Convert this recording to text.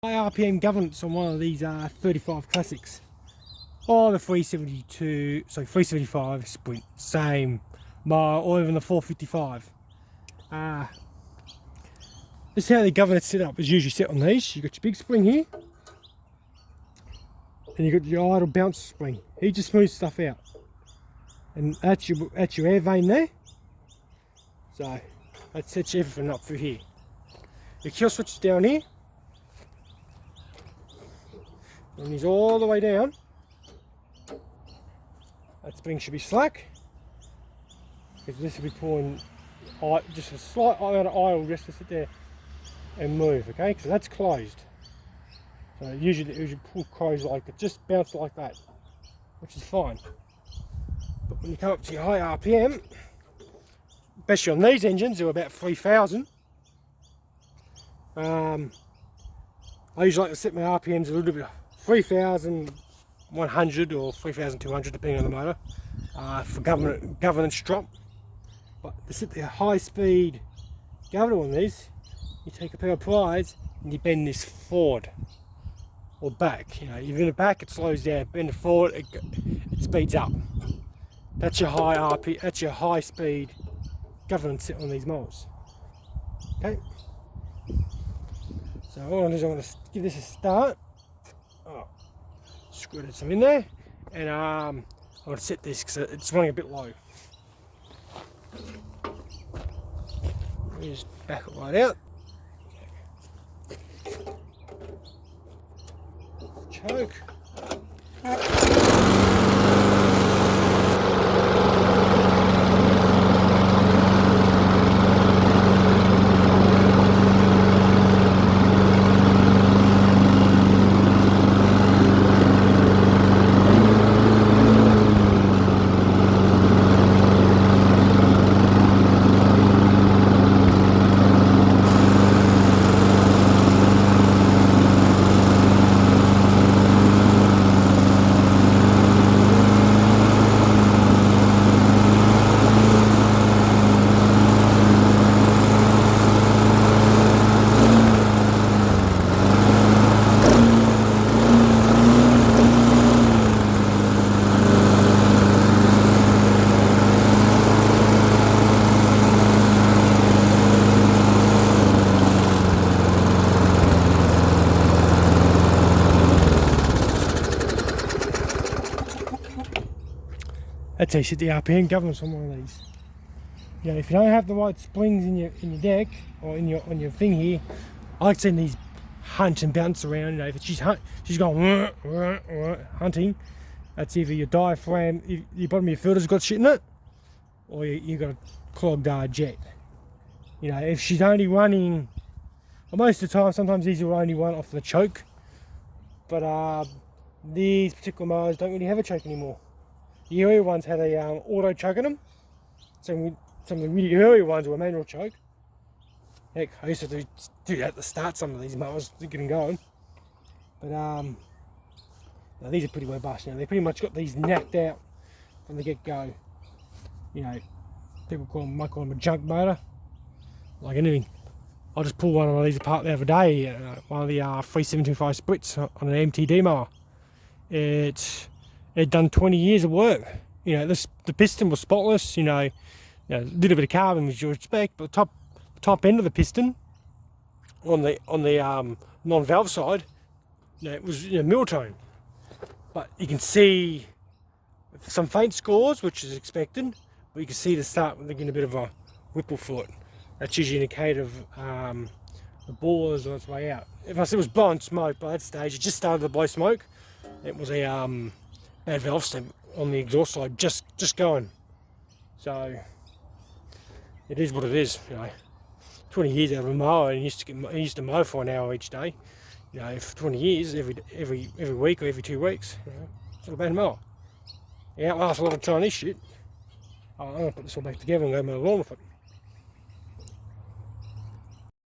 High RPM governance on one of these 35 classics, or the 375 sprint, same mile, or even the 455. This is how the governance setup is usually set on these. You've got your big spring here, and you've got your idle bounce spring. He just smooths stuff out, and that's your air vane there. So that sets everything up through here. Your kill switch is down here, and he's all the way down. That spring should be slack, because this will be pulling just a slight amount of idle just to sit there and move. Okay, so that's closed. So usually it should pull closed like it, just bounce like that, which is fine. But when you come up to your high RPM, especially on these engines, they're about 3,000. I usually like to set my RPMs a little bit 3,100 or 3,200 depending on the motor for governance drop. But to set the high speed governor on these, you take a pair of pliers and you bend this forward or back. You know, you bend it back, it slows down. Bend it forward, it speeds up. That's your high RP. That's your high speed governance set on these motors. Okay. So all I'm going to give this a start. Oh, squirted some in there, and I'm going to set this because it's running a bit low. Let me just back it right out. Choke. That's how you set the RPM governance on one of these. You know, if you don't have the right springs in your deck or on your thing here, I like seeing these hunt and bounce around. You know, if she's going hunting, that's either your diaphragm, your bottom of your filter's got shit in it, or you got a clogged jet. You know, if she's only running, well, most of the time, sometimes these will only run off the choke, but these particular motors don't really have a choke anymore. The earlier ones had a auto choke in them. Some of the really earlier ones were manual choke. Heck, I used to do that at the start, some of these motors to get them going. But no, these are pretty robust. You know, they pretty much got these knacked out from the get-go. You know, people might call them a junk motor, like anything. I just pulled one of these apart the other day, one of the 375 splits on an MTD mower. It done 20 years of work. You know, the piston was spotless. You know, a little bit of carbon as you would expect, but the top end of the piston on the non-valve side, you know, it was mill tone. But you can see some faint scores, which is expected. But you can see the start getting a bit of a whipple through it. That's usually an indicator of the bore is on its way out. If I said it was blowing smoke by that stage, it just started to blow smoke. It was a bad valve stem on the exhaust side, just going. So it is what it is. You know, 20 years out of a mower, and I used to mow for an hour each day. You know, for 20 years, every week or every 2 weeks. You know, it's not a bad mower. It outlasts a lot of Chinese shit. I'm gonna put this all back together and go mow the lawn with it.